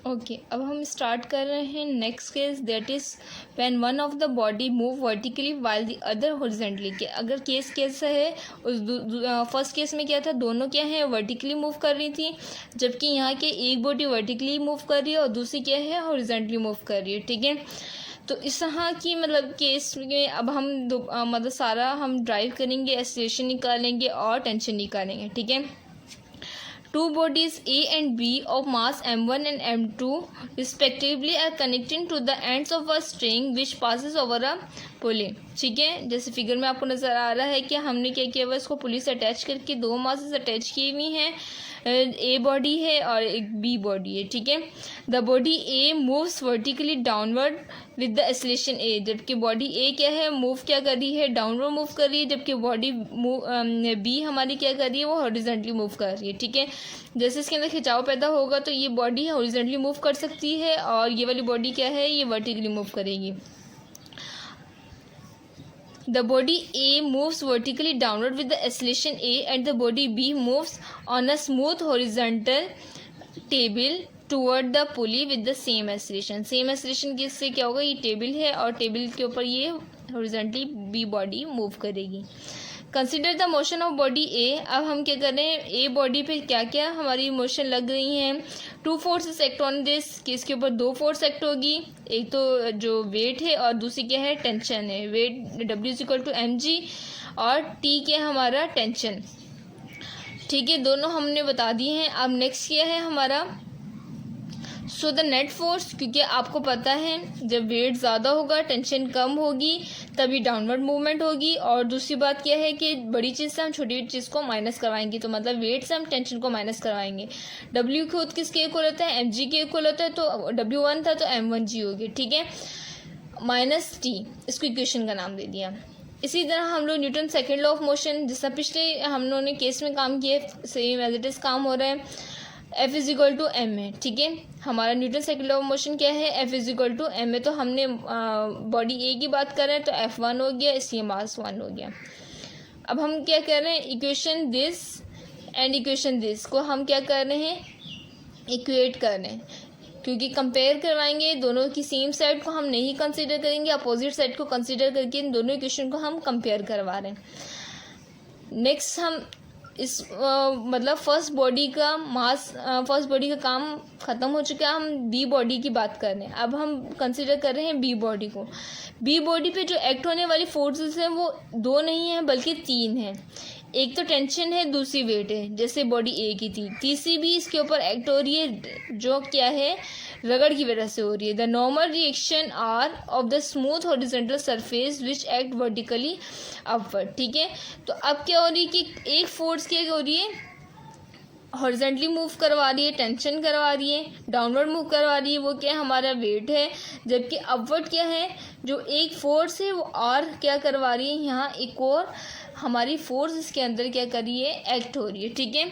Okay, अब हम start कर रहे हैं next case, that is when one of the body move vertically while the other horizontally. के अगर केस कैसा है, उस फर्स्ट केस में क्या था, दोनों क्या है वर्टिकली मूव कर रही थी, जबकि यहाँ के एक बॉडी वर्टिकली मूव कर रही है और दूसरी क्या है हॉरिजॉन्टली मूव कर रही है। ठीक है, तो इस तरह की मतलब केस में अब हम मतलब सारा हम ड्राइव करेंगे, एक्सीलरेशन निकालेंगे और टेंशन निकालेंगे। ठीक है, two bodies A and B of mass m1 and m2 respectively are connecting to the ends of a string which passes over a pulley। ठीक है, जैसे फिगर में आपको नज़र आ रहा है कि हमने क्या किया हुआ, इसको पुली से अटैच करके दो मासेस अटैच किए हुई हैं, ए बॉडी है और एक बी बॉडी है। ठीक है, the body A moves vertically downward with the acceleration A, जबकि बॉडी ए क्या है मूव क्या कर रही है, डाउनवर्ड मूव कर रही है, जबकि बॉडी बी हमारी क्या कर रही है, वो हॉरिजॉन्टली मूव कर रही है। ठीक है, जैसे इसके अंदर खिंचाव पैदा होगा तो ये बॉडी हॉरिजॉन्टली मूव कर सकती है और ये वाली बॉडी क्या है, ये वर्टिकली मूव करेगी। The body A moves vertically downward with the acceleration A and the body B moves on a smooth horizontal table toward the pulley with the same acceleration। Same acceleration किससे क्या होगा, ये table है और table के ऊपर ये horizontally B body move करेगी। Consider the motion of body A. अब हम क्या कर रहे हैं, ए बॉडी पे क्या क्या हमारी मोशन लग रही हैं। Two forces act on this, कि इसके ऊपर दो फोर्स एक्ट होगी, एक तो जो वेट है और दूसरी क्या है टेंशन है। वेट W=mg और टी क्या है हमारा टेंशन। ठीक है, दोनों हमने बता दिए हैं। अब नेक्स्ट क्या है हमारा, सो द नेट फोर्स, क्योंकि आपको पता है जब वेट ज़्यादा होगा टेंशन कम होगी तभी डाउनवर्ड मूवमेंट होगी। और दूसरी बात क्या है कि बड़ी चीज़ से हम छोटी चीज़ को माइनस करवाएंगे, तो मतलब वेट से हम टेंशन को माइनस करवाएंगे। डब्ल्यू खुद किसके इक्वल होता है, एम जी के इक्वल होता है, तो W1 था तो M1G हो गया। ठीक है, माइनस टी, इसको इक्वेशन का नाम दे दिया। इसी तरह हम लोग Newton second law of motion, जिसका पिछले हम लोगों ने केस में काम किया, सेम एज इट इज़ काम हो रहा है। F=m है। ठीक है, हमारा Newton second law of motion क्या है, F=m है। तो हमने बॉडी ए की बात कर रहे हैं तो F1 हो गया, इसलिए मास 1 हो गया। अब हम क्या कर रहे हैं, equation this and equation this को हम क्या कर रहे हैं, इक्वेट कर रहे हैं, क्योंकि कंपेयर करवाएंगे दोनों की सेम साइड को हम नहीं कंसीडर करेंगे, अपोजिट साइड को कंसीडर करके इन दोनों इक्वेशन को हम कंपेयर करवा रहे हैं। नेक्स्ट हम इस मतलब फर्स्ट बॉडी का काम ख़त्म हो चुका है, हम बी बॉडी की बात कर रहे हैं। अब हम कंसिडर कर रहे हैं बी बॉडी को। बी बॉडी पे जो एक्ट होने वाली फोर्सेस हैं वो दो नहीं हैं बल्कि तीन हैं। एक तो टेंशन है, दूसरी वेट है, जैसे बॉडी ए की थी। तीसरी भी इसके ऊपर एक्ट हो रही है, जो क्या है रगड़ की वजह से हो रही है। The normal reaction R of the smooth horizontal surface which act vertically upward. ठीक है, तो अब क्या हो रही है कि एक फोर्स क्या हो रही है, हॉरिजॉन्टली मूव करवा रही है, टेंशन करवा रही है, डाउनवर्ड मूव करवा रही है, वो क्या है हमारा वेट है। जबकि अपवर्ड क्या है, जो एक फोर्स है वो और क्या करवा रही है, यहाँ एक और हमारी फोर्स इसके अंदर क्या कर रही है, एक्ट हो रही है। ठीक है,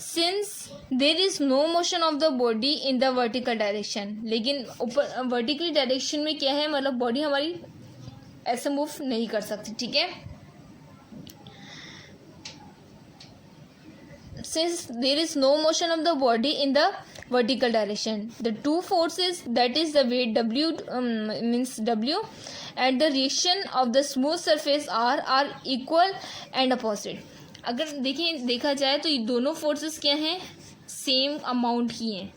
since there is no motion of the body in the vertical direction, लेकिन ऊपर वर्टिकल डायरेक्शन में क्या है, मतलब बॉडी हमारी ऐसे मूव नहीं कर सकती। ठीक है, since there is no motion of the body in the vertical direction, the two forces, that is the weight W and the reaction of the smooth surface R are equal and opposite। अगर देखा जाए तो ये दोनों forces क्या हैं, same amount की हैं।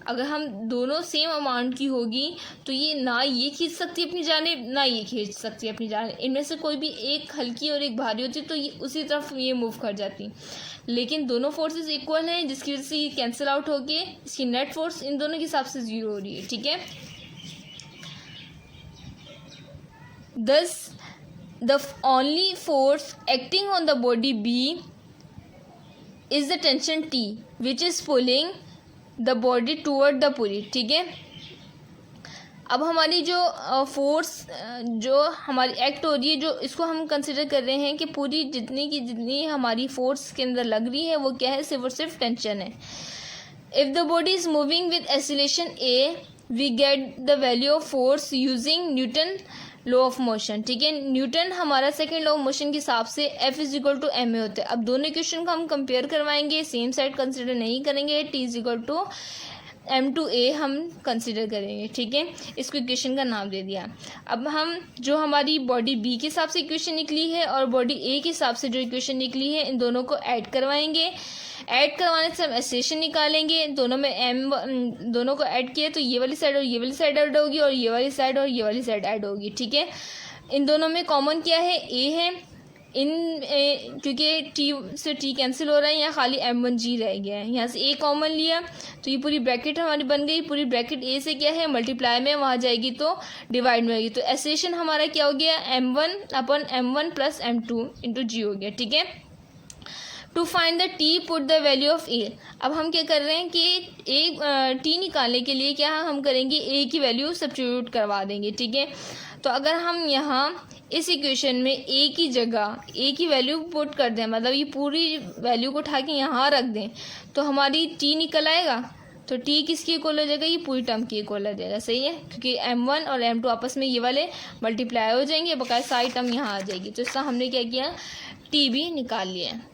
अगर हम दोनों सेम अमाउंट की होगी तो ये ना ये खींच सकती है अपनी जानिब, ना ये खींच सकती है अपनी जानिब। इनमें से कोई भी एक हल्की और एक भारी होती तो ये उसी तरफ ये मूव कर जाती। लेकिन दोनों फोर्सेस इक्वल हैं, जिसकी वजह से ये कैंसिल आउट होके इसकी नेट फोर्स इन दोनों के हिसाब से 0 हो रही है। ठीक है, thus the only force acting on the body B is the tension T which is pulling the body toward the pulley। ठीक है, अब हमारी जो फोर्स जो हमारी एक्ट हो रही है, जो इसको हम कंसिडर कर रहे हैं कि पूरी जितनी की जितनी हमारी फोर्स के अंदर लग रही है वो क्या है, सिर्फ और सिर्फ टेंशन है। If the body is moving with acceleration a we get the value of force using Newton law of motion. ठीक है, न्यूटन हमारा सेकेंड लॉ ऑफ मोशन के हिसाब से F=ma होता है। अब दोनों इक्वेशन को हम कंपेयर करवाएंगे, सेम साइड कंसिडर नहीं करेंगे। T= M2A हम कंसिडर करेंगे, ठीक है। इसको इक्वेशन का नाम दे दिया। अब हम जो हमारी बॉडी B के हिसाब से इक्वेशन निकली है और बॉडी A के हिसाब से जो इक्वेशन निकली है, इन दोनों को ऐड करवाएंगे। ऐड करवाने से हम एक्सेलेरेशन निकालेंगे। दोनों में दोनों को ऐड किया तो ये वाली साइड और ये वाली साइड ऐड होगी और ये वाली साइड और ये वाली साइड ऐड होगी, ठीक है। इन दोनों में कॉमन क्या है, A है। क्योंकि T से T कैंसिल हो रहा है, यहाँ खाली M1G रह गया है। यहाँ से A कॉमन लिया तो ये पूरी ब्रैकेट हमारी बन गई। पूरी ब्रैकेट A से क्या है, मल्टीप्लाई में वहाँ जाएगी तो डिवाइड में होगी। तो एक्सेलेरेशन हमारा क्या हो गया, M1 plus M2 into G हो गया, ठीक है। To find the T put the value of A। अब हम क्या कर रहे हैं कि T निकालने के लिए क्या हम करेंगे, A की वैल्यू सब्स्टिट्यूट करवा देंगे, ठीक है। तो अगर हम यहाँ इस इक्वेशन में A की जगह A की वैल्यू पुट कर दें, मतलब ये पूरी वैल्यू को उठा के यहाँ रख दें, तो हमारी T निकल आएगा। तो T किसकी इक्वल हो जाएगा, ये पूरी टर्म की इक्वल हो जाएगा, सही है। क्योंकि M1 और M2 आपस में ये वाले मल्टीप्लाई हो जाएंगे, बकाया सारी टर्म यहाँ आ जाएगी। तो इसका हमने क्या किया, T भी निकाल लिया है।